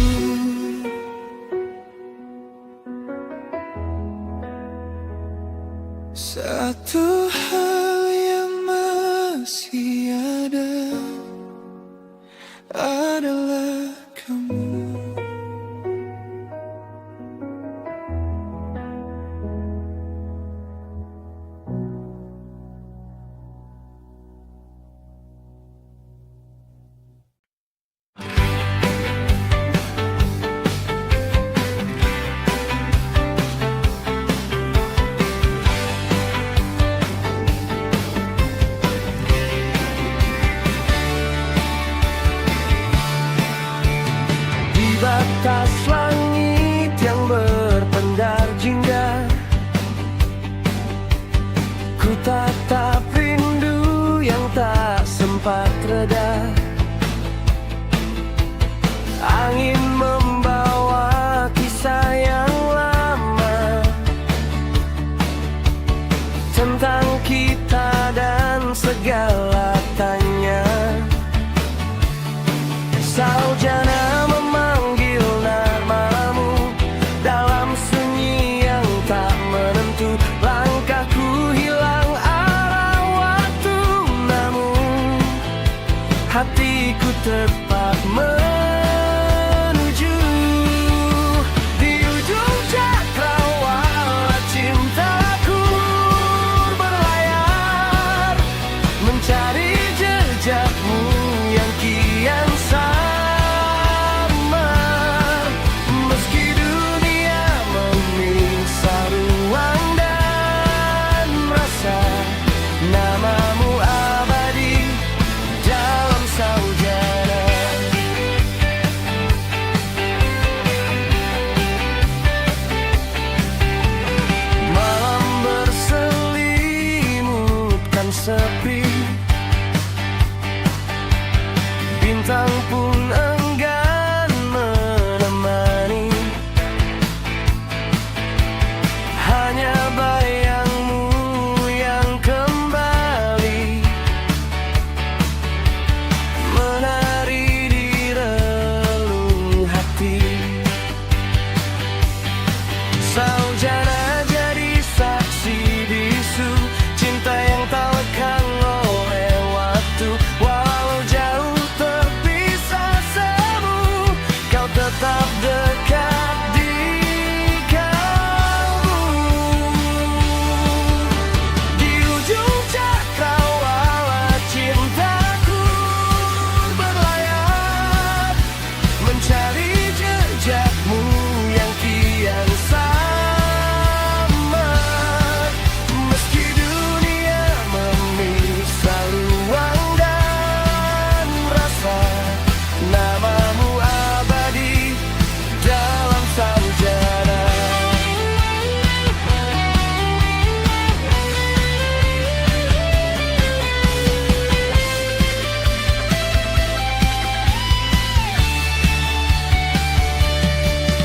Satu hal yang masih ada adalah kamu. malam sepi, bintang pun enggan menemani. Hanya bayangmu yang kembali menari di relung hati. Saujana jadi saksi bisu cinta yang tak lekang oleh waktu. Walau jauh terpisah semu, kau tetap dekat di kalbu. Di ujung cakrawala cintaku berlayar, mencari jejakmu yang kian samar. Meski dunia memisah ruang dan rasa, namamu abadi dalam saujana.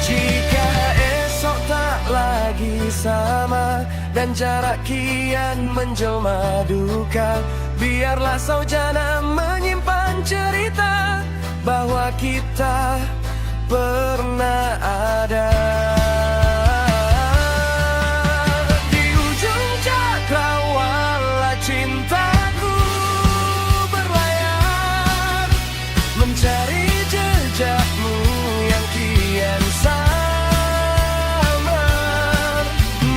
Jika esok tak lagi sama dan jarak kian menjelma duka, biarlah saujana menyimpan cerita bahwa kita pernah ada. Di ujung cakrawala cintaku berlayar, mencari jejakmu yang kian samar.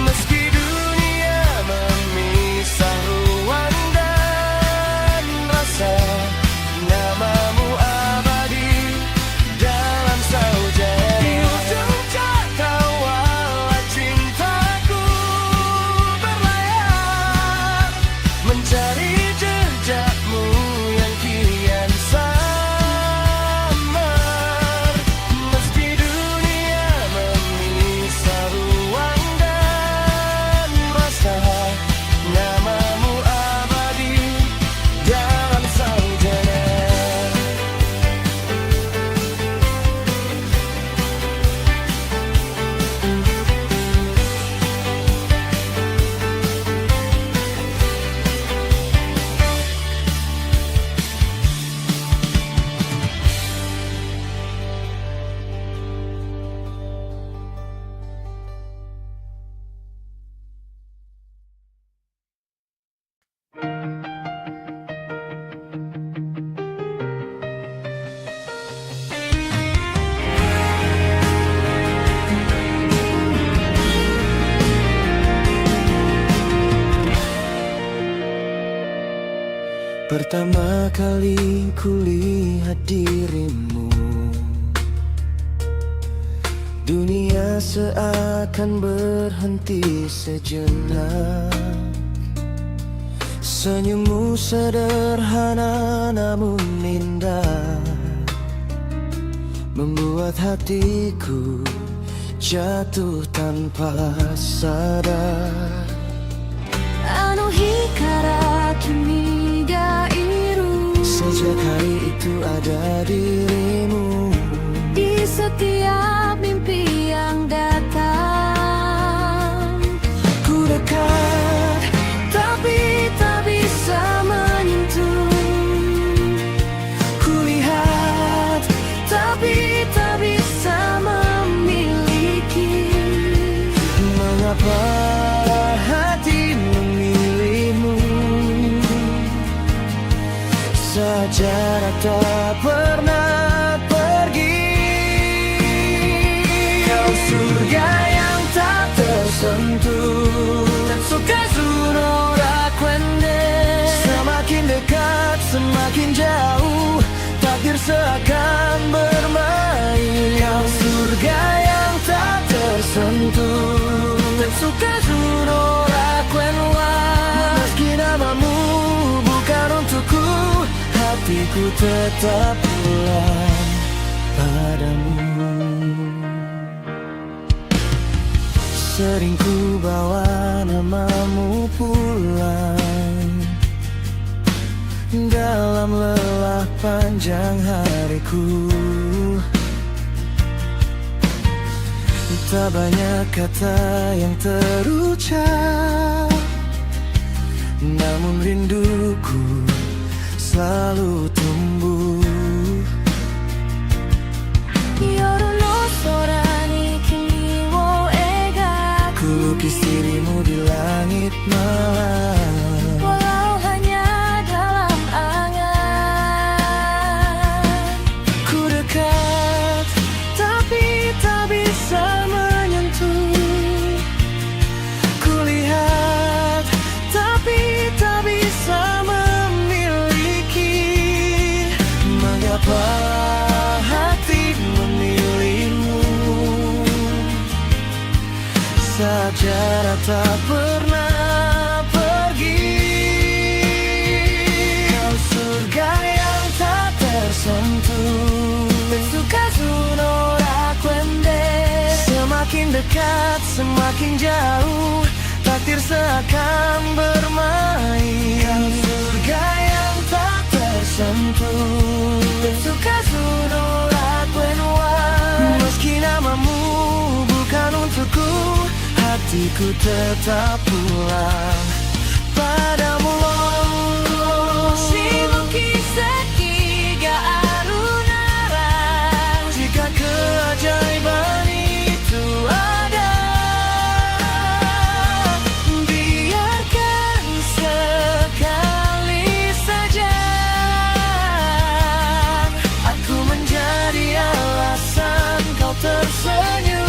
Meski dunia memisah ruang dan rasa, namamu abadi dalam saujana. Di ujung cakrawala cintaku berlayar, mencari jejakmu yang kian samar. Meski dunia memisah ruang dan rasa, namamu abadi dalam saujana. Pertama kali kulihat dirimu, dunia seakan berhenti sejenak. Senyummu sederhana namun indah, membuat hatiku jatuh tanpa sadar. あの日から君がいる Sejak hari itu ada dirimu di setiap mimpi yang datang. ku dekat, Tapi tak bisa menyentuh. kulihat, Tapi tak bisa memiliki. mengapa hati memilihmu. Sejarah tak pernah pergi. Kau surga yang tak tersentuh, Tetsuka Tsunora Kwende. Semakin dekat, semakin jauh, takdir seakan bermain. Kau surga yang tak tersentuh, Tetsuka Tsunora Kwenwa. Meski namamu bukan untukku, hatiku tetap pulang padamu. Sering ku bawa namamu pulang, dalam lelah panjang hariku. Tak banyak kata yang terucap, namun rinduku selalu tumbuh. Yoru no sora ni kimi wo ega, Ku lukis dirimu di langit malam, walau hanya dalam angan. ku dekat tapi tak bisa menyentuh, ku lihat tapi tak bisa memiliki. Mengapa hati memilihmu saat jarak tak pernah pergi? Kau surga yang tak tersentuh, Tetsukazu no rakwende, semakin dekat semakin jauh, takdir seakan bermain. Kau surga yang tak tersentuh, Tetsukazu no rakwenwa, meski namamu bukan untukku, hatiku tetap pulang padamu. Shibuki seki ga aru nara, Jika keajaiban itu ada, biarkan sekali saja aku menjadi alasan kau tersenyum.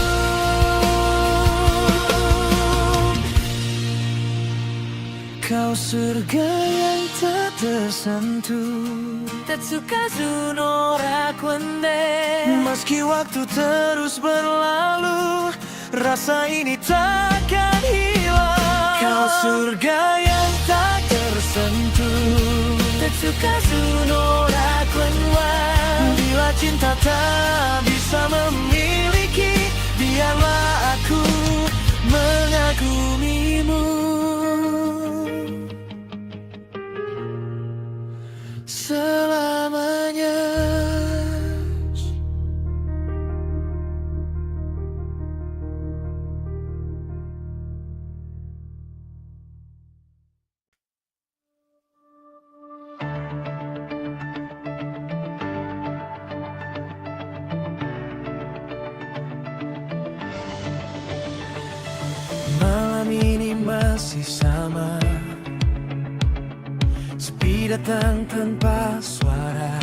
Kau surga yang tak tersentuh, Tetsukazu no rakwende, meski waktu terus berlalu, rasa ini takkan hilang. Kau surga yang tak tersentuh, Tetsukazu no rakwenwa, bila cinta tak bisa memiliki, biarlah aku mengagumimu selamanya. Malam ini masih sama, sepi datang tanpa suara.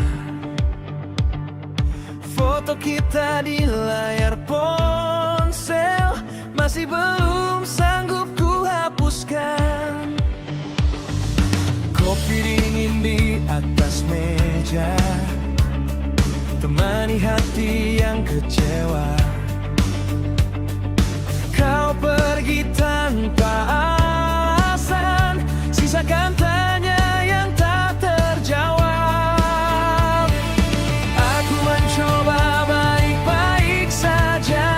Foto kita di layar ponsel masih belum sanggup ku hapuskan. Kopi dingin di atas meja temani hati yang kecewa. Kau pergi tanpa alasan, sisakan tanya yang tak terjawab. Aku mencoba baik-baik saja,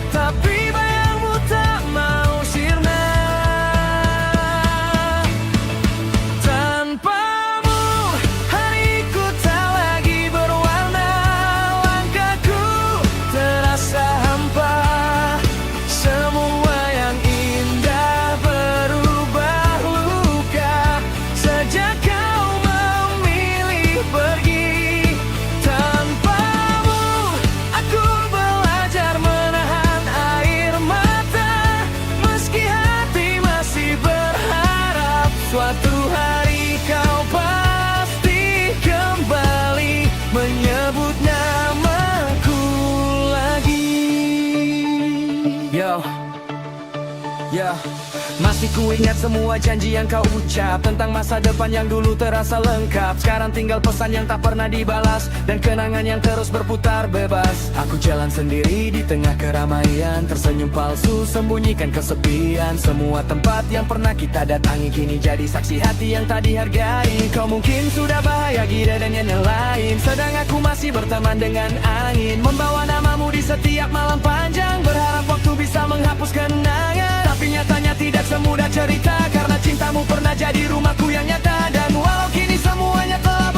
tapi bayangmu tak mau sirna. Tanpamu hariku tak lagi berwarna, langkahku terasa hampa. Semua yang indah berubah luka sejak kau memilih pergi. Tanpamu aku belajar menahan air mata, meski hati masih berharap suatu hari kau pasti kembali menyebut namaku lagi. Yo, masih ku ingat semua janji yang kau ucap tentang masa depan yang dulu terasa lengkap. Sekarang tinggal pesan yang tak pernah dibalas dan kenangan yang terus berputar bebas. Aku jalan sendiri di tengah keramaian, tersenyum palsu sembunyikan kesepian. Semua tempat yang pernah kita datangi kini jadi saksi hati yang tak dihargai. Kau mungkin sudah bahagia dan yang lain, sedang aku masih berteman dengan angin, membawa namamu di setiap malam panjang, berharap waktu bisa menghapus kenangan. Tapi nyatanya tidak semudah cerita, karena cintamu pernah jadi rumahku yang nyata. Dan walau kini semuanya telah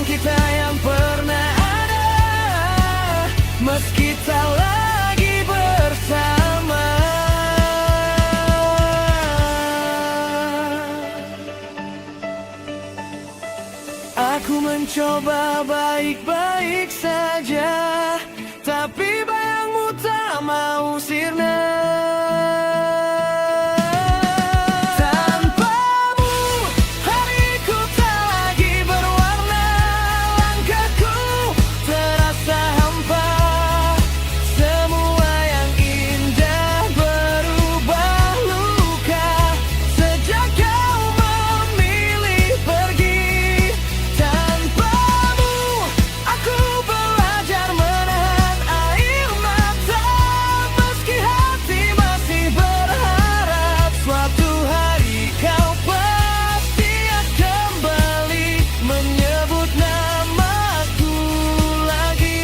tentang kita yang pernah ada, meski tak lagi bersama. Aku mencoba baik-baik saja, tapi bayangmu tak mau sirna. Tanpamu hariku tak lagi berwarna, langkahku terasa hampa. Semua yang indah berubah luka sejak kau memilih pergi. Tanpamu aku belajar menahan air mata, meski hati masih berharap suatu hari kau pasti akan kembali menyebut namaku lagi.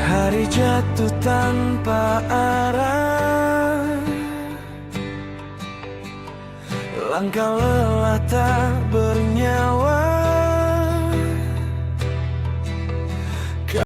Hari jatuh tanpa arah, langkah lelah tak bernyawa.